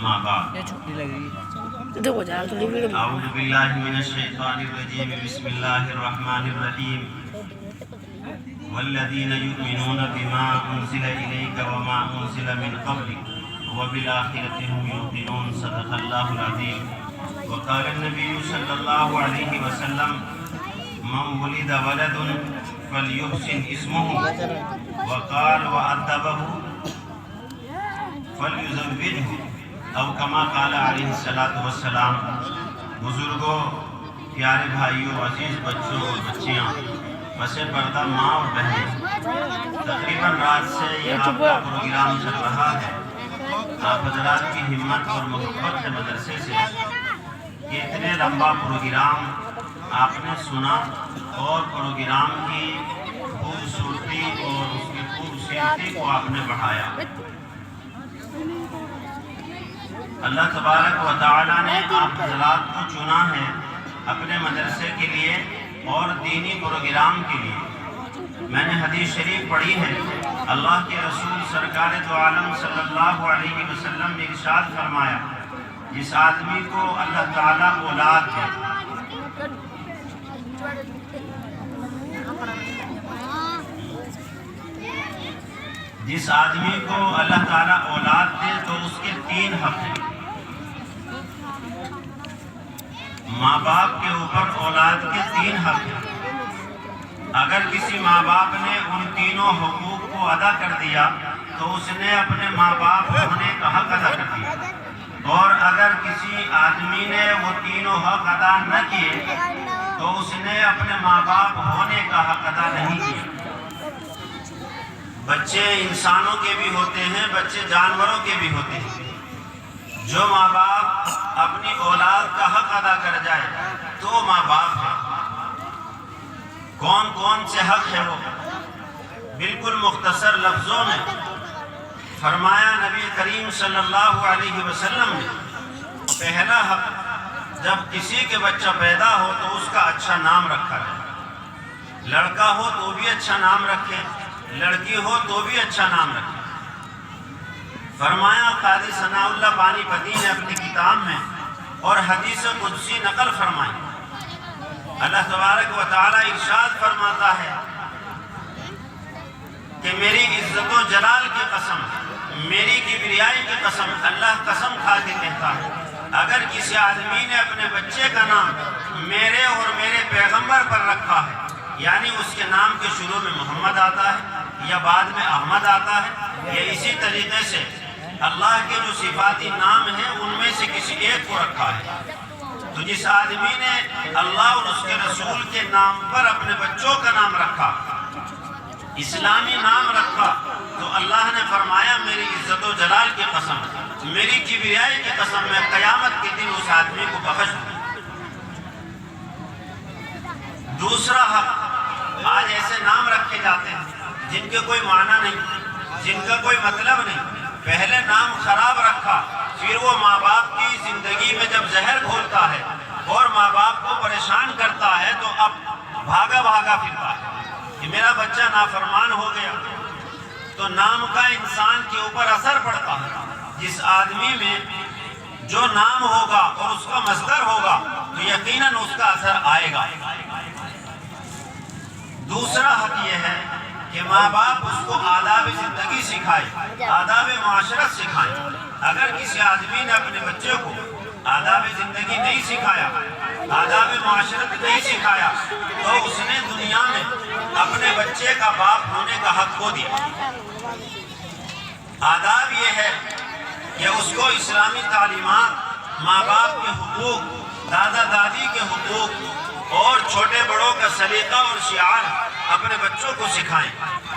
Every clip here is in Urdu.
اما بعد اعوذ باللہ من الشیطان الرجیم بسم اللہ الرحمن الرحیم والذین یؤمنون بما انزل الیک وما انزل من قبلک وبالآخرة هم یوقنون صدق اللہ العظیم وقال النبی صلی اللہ علیہ وسلم من ولد ولد فلیحسن اسمه وقال وأدبه فلیزوجه او کما قال علیہ السلام۔ بزرگوں، پیارے بھائیوں، عزیز بچوں اور بچیاں، پس پردہ ماں اور بہنیں، تقریباً رات سے یہ آپ کا پروگرام چل رہا ہے۔ آپ حضرات کی ہمت اور محبت کے مدرسے سے کہ اتنے لمبا پروگرام آپ نے سنا اور پروگرام کی خوبصورتی اور اس کی خوبصورتی کو آپ نے بڑھایا۔ اللہ تبارک و تعالیٰ نے آپ حضرات کو چنا ہے اپنے مدرسے کے لیے اور دینی پروگرام کے لیے۔ میں نے حدیث شریف پڑھی ہے، اللہ کے رسول سرکار دو عالم صلی اللہ علیہ وسلم نے ارشاد فرمایا، جس آدمی کو اللہ تعالیٰ اولاد دے، جس آدمی کو اللہ تعالیٰ اولاد دے تو اس کے تین حق ہیں۔ ماں باپ کے اوپر اولاد کے تین حق ہیں۔ اگر کسی ماں باپ نے ان تینوں حقوق کو ادا کر دیا تو اس نے اپنے ماں باپ ہونے کا حق ادا کر دیا، اور اگر کسی آدمی نے وہ تینوں حق ادا نہ کیے تو اس نے اپنے ماں باپ ہونے کا حق ادا نہیں کیا۔ بچے انسانوں کے بھی ہوتے ہیں، بچے جانوروں کے بھی ہوتے ہیں۔ جو ماں باپ اپنی اولاد کا حق ادا کر جائے تو ماں باپ ہے۔ کون کون سے حق ہے وہ؟ بالکل مختصر لفظوں میں فرمایا نبی کریم صلی اللہ علیہ وسلم نے، پہلا حق، جب کسی کے بچہ پیدا ہو تو اس کا اچھا نام رکھا جائے۔ لڑکا ہو تو بھی اچھا نام رکھے، لڑکی ہو تو بھی اچھا نام رکھے۔ فرمایا قاضی ثناء اللہ بانی پتی نے اپنی کتاب میں اور حدیث قدسی نقل فرمائی، اللہ تبارک و تعالی ارشاد فرماتا ہے کہ میری عزت و جلال کی قسم، میری کبریائی کی قسم، اللہ قسم کھا کے کہتا ہے، اگر کسی آدمی نے اپنے بچے کا نام میرے اور میرے پیغمبر پر رکھا ہے، یعنی اس کے نام کے شروع میں محمد آتا ہے یا بعد میں احمد آتا ہے، یا اسی طریقے سے اللہ کے جو صفاتی نام ہیں ان میں سے کسی ایک کو رکھا ہے، تو جس آدمی نے اللہ اور اس کے رسول کے نام پر اپنے بچوں کا نام رکھا، اسلامی نام رکھا، تو اللہ نے فرمایا میری عزت و جلال کی قسم، میری کبریائی کی قسم، میں قیامت کے دن اس آدمی کو بخش دوں۔ دوسرا حق، آج ایسے نام رکھے جاتے ہیں جن کے کوئی معنی نہیں، جن کا کوئی مطلب نہیں۔ پہلے نام خراب رکھا، پھر وہ ماں باپ کی زندگی میں جب زہر گھولتا ہے اور ماں باپ کو پریشان کرتا ہے تو اب بھاگا بھاگا پھرتا ہے کہ میرا بچہ نافرمان ہو گیا۔ تو نام کا انسان کے اوپر اثر پڑتا ہے۔ جس آدمی میں جو نام ہوگا اور اس کا مصدر ہوگا تو یقیناً اس کا اثر آئے گا۔ دوسرا حق یہ ہے کہ ماں باپ اس کو آداب زندگی سکھائے، آداب معاشرت سکھائیں۔ اگر کسی آدمی نے اپنے بچے کو آداب زندگی نہیں سکھایا، آداب معاشرت نہیں سکھایا تو اس نے دنیا میں اپنے بچے کا باپ ہونے کا حق کھو دیا۔ آداب یہ ہے کہ اس کو اسلامی تعلیمات، ماں باپ کے حقوق، دادا دادی کے حقوق اور چھوٹے بڑوں کا سلیقہ اور شعار اپنے بچوں کو سکھائیں۔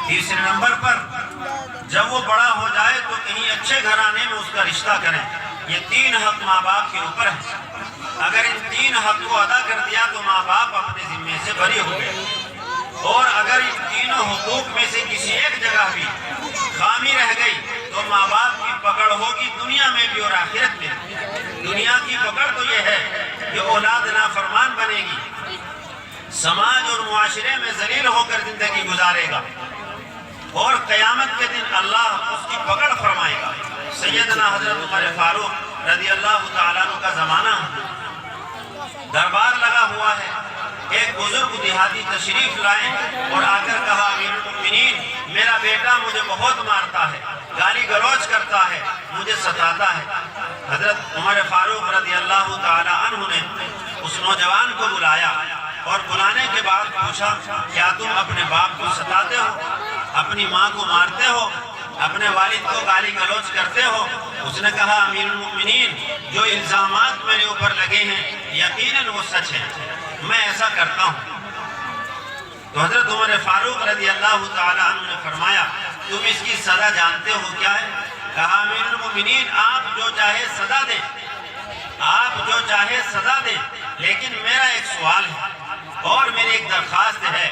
تیسرے نمبر پر جب وہ بڑا ہو جائے تو کہیں اچھے گھرانے میں اس کا رشتہ کریں۔ یہ تین حق ماں باپ کے اوپر ہیں۔ اگر ان تین حق کو ادا کر دیا تو ماں باپ اپنے ذمے سے بری ہو گئے، اور اگر ان تینوں حقوق میں سے کسی ایک جگہ بھی خامی رہ گئی تو ماں باپ کی پکڑ ہوگی دنیا میں بھی اور آخرت میں بھی۔ دنیا کی پکڑ تو یہ ہے کہ اولاد نافرمان بنے گی، سماج اور معاشرے میں ذلیل ہو کر زندگی گزارے گا، اور قیامت کے دن اللہ اس کی پکڑ فرمائے گا۔ سیدنا حضرت عمر فاروق رضی اللہ تعالیٰ عنہ کا زمانہ، دربار لگا ہوا ہے، ایک بزرگ دیہاتی تشریف لائے اور آ کر کہا امیر المؤمنین میرا بیٹا مجھے بہت مارتا ہے، گالی گلوچ کرتا ہے، مجھے ستاتا ہے۔ حضرت عمر فاروق رضی اللہ تعالی عنہ نے اس نوجوان کو بلایا اور بلانے کے بعد پوچھا کیا تم اپنے باپ کو ستاتے ہو، اپنی ماں کو مارتے ہو، اپنے والد کو گالی گلوچ کرتے ہو؟ اس نے کہا امیر المؤمنین جو الزامات میرے اوپر لگے ہیں یقیناً وہ سچ ہیں، میں ایسا کرتا ہوں۔ تو حضرت عمر فاروق رضی اللہ تعالی عنہ نے فرمایا تم اس کی سزا جانتے ہو کیا ہے؟ کہا امیر المؤمنین آپ جو چاہے سزا دیں، آپ جو چاہے سزا دیں، لیکن میرا ایک سوال ہے اور میری ایک درخواست ہے۔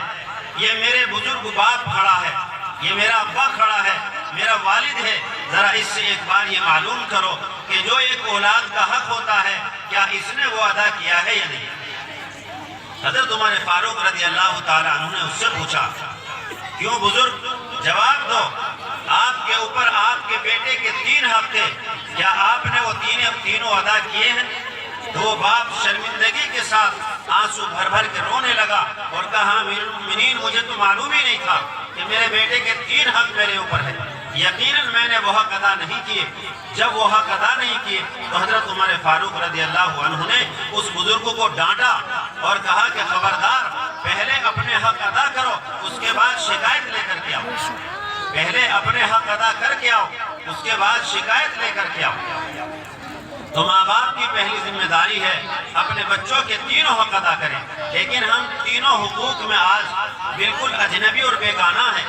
یہ میرے بزرگ باپ کھڑا ہے، یہ میرا ابا کھڑا ہے، میرا والد ہے، ذرا اس سے ایک بار یہ معلوم کرو کہ جو ایک اولاد کا حق ہوتا ہے کیا اس نے وہ ادا کیا ہے یا نہیں؟ حضرت عمر فاروق رضی اللہ تعالیٰ عنہ نے اس سے پوچھا کیوں بزرگ جواب دو، آپ کے اوپر آپ کے بیٹے کے 3 حق تھے، کیا آپ نے وہ تینوں ادا کیے ہیں؟ تو وہ باپ شرمندگی کے ساتھ آنسو بھر بھر کے رونے لگا اور کہا امیر المؤمنین مجھے تو معلوم ہی نہیں تھا کہ میرے بیٹے کے 3 حق میرے اوپر ہیں، یقیناً میں نے وہ حق ادا نہیں کیے۔ جب وہ حق ادا نہیں کیے تو حضرت عمر فاروق رضی اللہ عنہ نے اس بزرگ کو ڈانٹا اور کہا کہ خبردار پہلے اپنے حق ادا کرو اس کے بعد شکایت لے کر کے آؤ، پہلے اپنے حق ادا کر کے آؤ اس کے بعد شکایت لے کر کے آؤ۔ تو ماں باپ کی پہلی ذمہ داری ہے اپنے بچوں کے 3 حق ادا کریں، لیکن ہم 3 حقوق میں آج بالکل اجنبی اور بیگانہ ہیں۔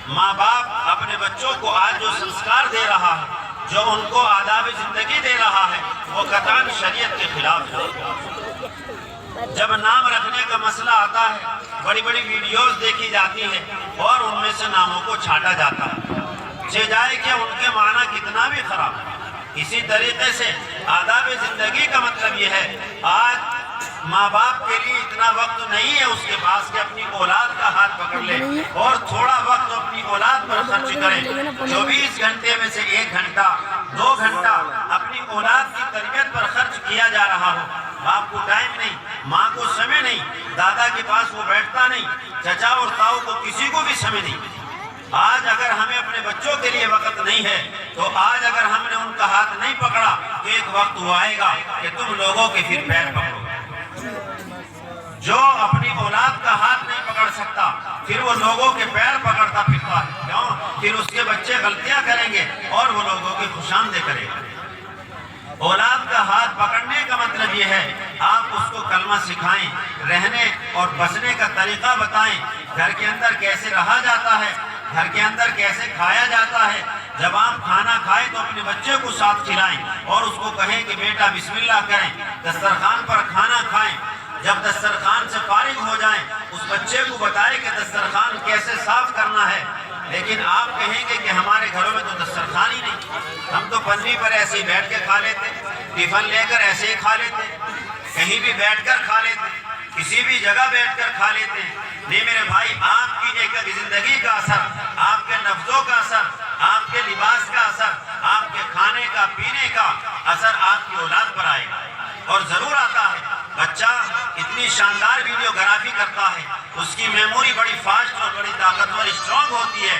ماں باپ اپنے بچوں کو آج جو سنسکار دے رہا ہے، جو ان کو آداب زندگی دے رہا ہے، وہ قطعاً شریعت کے خلاف ہے۔ جب نام رکھنے کا مسئلہ آتا ہے بڑی بڑی ویڈیوز دیکھی جاتی ہیں اور ان میں سے ناموں کو چھانٹا جاتا ہے، جائے کہ ان کے معنی کتنا بھی خراب ہے۔ اسی طریقے سے آداب زندگی کا مطلب یہ ہے آج ماں باپ کے لیے اتنا وقت نہیں ہے اس کے پاس کہ اپنی اولاد کا ہاتھ پکڑ لے اور تھوڑا وقت اپنی اولاد پر خرچ کرے۔ 24 گھنٹے میں سے 1 گھنٹہ 2 گھنٹہ اپنی اولاد کی تربیت پر خرچ کیا جا رہا ہو۔ باپ کو ٹائم نہیں، ماں کو سمے نہیں، دادا کے پاس وہ بیٹھتا نہیں، چچا اور تاؤ کو کسی کو بھی سمے نہیں۔ آج اگر ہمیں اپنے بچوں کے لیے وقت نہیں ہے تو آج اگر ہم نے ان کا ہاتھ نہیں پکڑا تو ایک وقت وہ آئے گا کہ تم لوگوں کے پھر پیر پکڑو۔ جو اپنی اولاد کا ہاتھ نہیں پکڑ سکتا پھر وہ لوگوں کے پیر پکڑتا پھرتا ہے، کیوں؟ پھر اس کے بچے غلطیاں کریں گے اور وہ لوگوں کی خوشامدی کرے گا۔ اولاد کا ہاتھ پکڑنے کا مطلب یہ ہے آپ اس کو کلمہ سکھائیں، رہنے اور بسنے کا طریقہ بتائیں، گھر کے اندر کیسے رہا جاتا ہے، گھر کے اندر کیسے کھایا جاتا ہے۔ جب آپ کھانا کھائیں تو اپنے بچے کو ساتھ کھلائیں اور اس کو کہیں کہ بیٹا بسم اللہ کریں، دسترخوان پر کھانا کھائیں۔ جب دسترخوان سے فارغ ہو جائیں اس بچے کو بتائیں کہ دسترخوان کیسے صاف کرنا ہے۔ لیکن آپ کہیں گے کہ ہمارے گھروں میں تو دسترخوان ہی نہیں، ہم تو پنی پر ایسے ہی بیٹھ کے کھا لیتے، ٹفن لے کر ایسے ہی کھا لیتے، کہیں بھی بیٹھ کر کھا لیتے، کسی بھی جگہ بیٹھ کر کھا لیتے ہیں۔ نہیں میرے بھائی، آپ کی ایک زندگی کا اثر، آپ کے لفظوں کا اثر، آپ کے لباس کا اثر، آپ کے کھانے کا پینے کا اثر آپ کی اولاد پر آئے گا اور ضرور آتا ہے۔ بچہ اتنی شاندار ویڈیوگرافی کرتا ہے، اس کی میموری بڑی فاسٹ اور بڑی طاقتور اسٹرانگ ہوتی ہے۔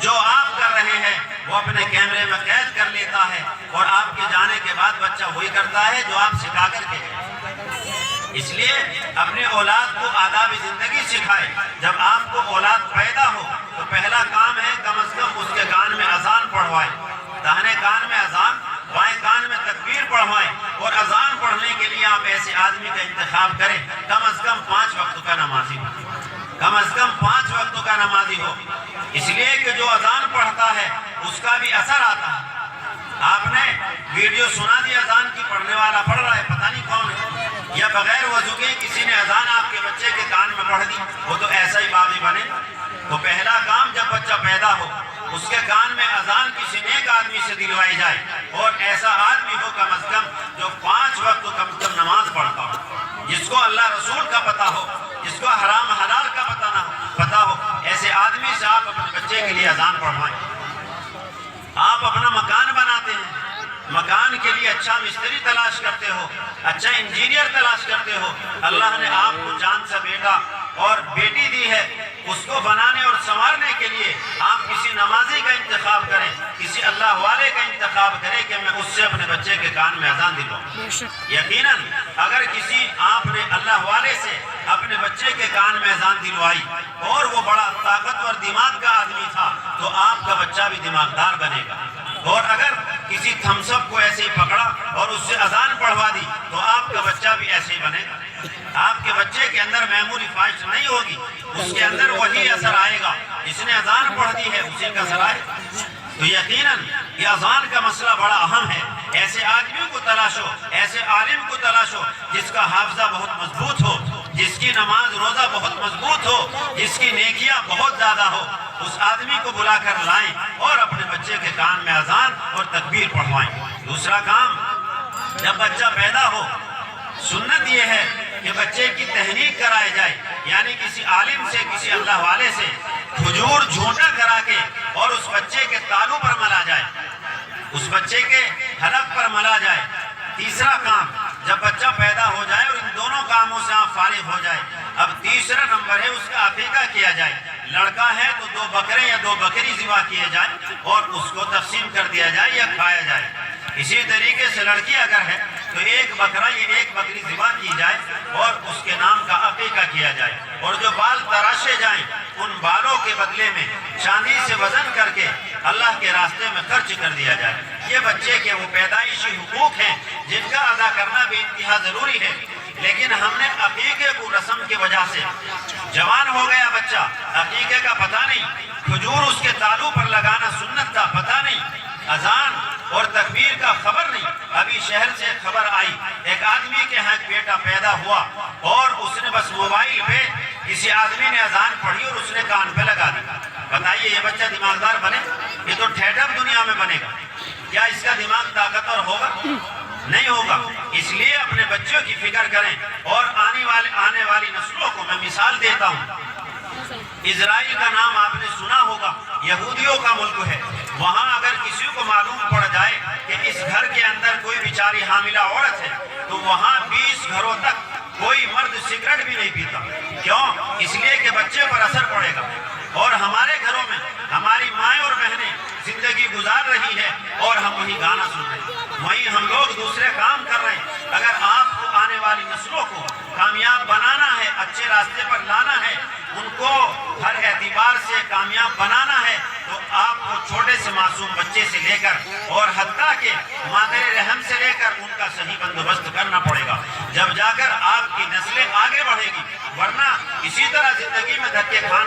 جو آپ کر رہے ہیں وہ اپنے کیمرے میں قید کر لیتا ہے اور آپ کے جانے کے بعد بچہ وہی کرتا ہے جو آپ سکھا کر کے گئے۔ اس لیے اپنے اولاد کو آداب زندگی سکھائے۔ جب آپ کو اولاد پیدا ہو تو پہلا کام ہے کم از کم اس کے کان میں اذان پڑھوائیں، داہنے کان میں اذان، بائیں کان میں تکبیر پڑھوائیں، اور اذان پڑھنے کے لیے آپ ایسے آدمی کا انتخاب کریں کم از کم 5 وقت کا نمازی ہو، کم از کم 5 وقت کا نمازی ہو۔ اس لیے کہ جو اذان پڑھتا ہے اس کا بھی اثر آتا ہے۔ آپ نے ویڈیو سنا دی اذان کی، پڑھنے والا پڑھ رہا ہے، پتہ نہیں کون ہے، یا بغیر وضو کے کسی نے اذان آپ کے بچے کے کان میں پڑھ دی، وہ تو ایسا ہی باغی بنے۔ تو پہلا کام جب بچہ پیدا ہو اس کے کان میں اذان کسی نیک آدمی سے دلوائی جائے، اور ایسا آدمی ہو کم از کم جو 5 وقت کم از کم نماز پڑھتا ہو، جس کو اللہ رسول کا پتہ ہو، جس کو حرام حلال کا پتہ ہو، ایسے آدمی سے آپ اپنے بچے کے لیے اذان پڑھوائیں۔ آپ اپنا مکان بناتے ہیں، مکان کے لیے اچھا مستری تلاش کرتے ہو، اچھا انجینئر تلاش کرتے ہو، اللہ نے آپ کو جان سا بیٹا اور بیٹی دی ہے، اس کو بنانے اور سنوارنے کے لیے آپ کسی نمازی کا انتخاب کریں، کسی اللہ والے کا انتخاب کریں کہ میں اس سے اپنے بچے کے کان میں اذان دلواؤں۔ یقیناً اگر کسی آپ نے اللہ والے سے اپنے بچے کے کان میں اذان دلوائی اور وہ بڑا طاقتور دماغ کا آدمی تھا تو آپ کا بچہ بھی دماغدار بنے گا، اور اگر کسی تھمس اپ کو ایسے ہی پکڑا اور اس سے اذان پڑھوا دی تو آپ کا بچہ بھی ایسے ہی بنے گا۔ آپ کے بچے کے اندر معمولی خواہش نہیں ہوگی، اس کے اندر وہی اثر آئے گا، جس نے اذان پڑھ دی ہے اسی کا اثر آئے گا۔ تو یقیناً یہ اذان کا مسئلہ بڑا اہم ہے۔ ایسے آدمی کو تلاشو، ایسے عالم کو تلاشو جس کا حافظہ بہت مضبوط ہو، جس کی نماز روزہ بہت مضبوط ہو، جس کی نیکیاں بہت زیادہ ہو، اس آدمی کو بلا کر لائیں اور اپنے بچے کے کان میں اذان اور تکبیر پڑھوائیں۔ دوسرا کام، جب بچہ پیدا ہو سنت یہ ہے کہ بچے کی تحریک کرائی جائے، یعنی کسی عالم سے، کسی اللہ والے سے کھجور جھونٹا کرا کے اور اس بچے کے تالو پر ملا جائے، اس بچے کے حلق پر ملا جائے۔ تیسرا کام، جب بچہ پیدا ہو جائے اور ان دونوں کاموں سے آپ فارغ ہو جائے، اب تیسرا نمبر ہے اس کا عقیقہ کیا جائے۔ لڑکا ہے تو 2 بکرے یا 2 بکری ذبح کیے جائیں اور اس کو تقسیم کر دیا جائے یا کھایا جائے۔ اسی طریقے سے لڑکی اگر ہے تو 1 بکرا یا 1 بکری ذبح کی جائے اور اس کے نام کا عقیقہ کیا جائے، اور جو بال تراشے جائیں ان بالوں کے بدلے میں چاندی سے وزن کر کے اللہ کے راستے میں خرچ کر دیا جائے۔ یہ بچے کے وہ پیدائشی حقوق ہیں جن کا ادا کرنا بھی انتہا ضروری ہے۔ لیکن ہم نے عقیقے کو رسم کی وجہ سے، جوان ہو گیا بچہ، عقیقے کا پتہ نہیں، کھجور اس کے تالو پر لگانا سنت کا پتہ نہیں، اذان اور تکبیر کا خبر نہیں۔ ابھی شہر سے خبر آئی، ایک آدمی کے ہاں بیٹا پیدا ہوا اور اس نے بس موبائل پہ کسی آدمی نے اذان پڑھی اور اس نے کان پہ لگا دی۔ بتائیے یہ بچہ دماغدار بنے؟ یہ تو ٹھیٹر دنیا میں بنے گا۔ کیا اس کا دماغ طاقتور ہوگا؟ نہیں ہوگا۔ اس لیے اپنے بچوں کی فکر کریں، اور آنے والی نسلوں کو میں مثال دیتا ہوں۔ اسرائیل کا نام آپ نے سنا ہوگا، یہودیوں کا ملک ہے۔ وہاں اگر کسی کو معلوم پڑ جائے کہ اس گھر کے اندر کوئی بیچاری حاملہ عورت ہے تو وہاں 20 گھروں تک کوئی مرد سگریٹ بھی نہیں پیتا۔ کیوں؟ اس لیے کہ بچے پر اثر پڑے گا۔ اور ہمارے گھروں میں ہماری مائیں اور بہنیں زندگی گزار رہی ہے اور ہم وہی گانا سن رہے ہیں، وہیں ہم لوگ دوسرے کام کر رہے ہیں۔ اگر آپ کو آنے والی نسلوں کو کامیاب بنانا ہے، اچھے راستے پر لانا ہے، ان کو ہر اعتبار سے کامیاب بنانا ہے، تو آپ کو چھوٹے سے معصوم بچے سے لے کر اور حتیٰ کہ مادر رحم سے لے کر ان کا صحیح بندوبست کرنا پڑے گا، جب جا کر آپ کی نسلیں آگے بڑھے گی۔ ورنہ اسی طرح زندگی میں دھکے کھانا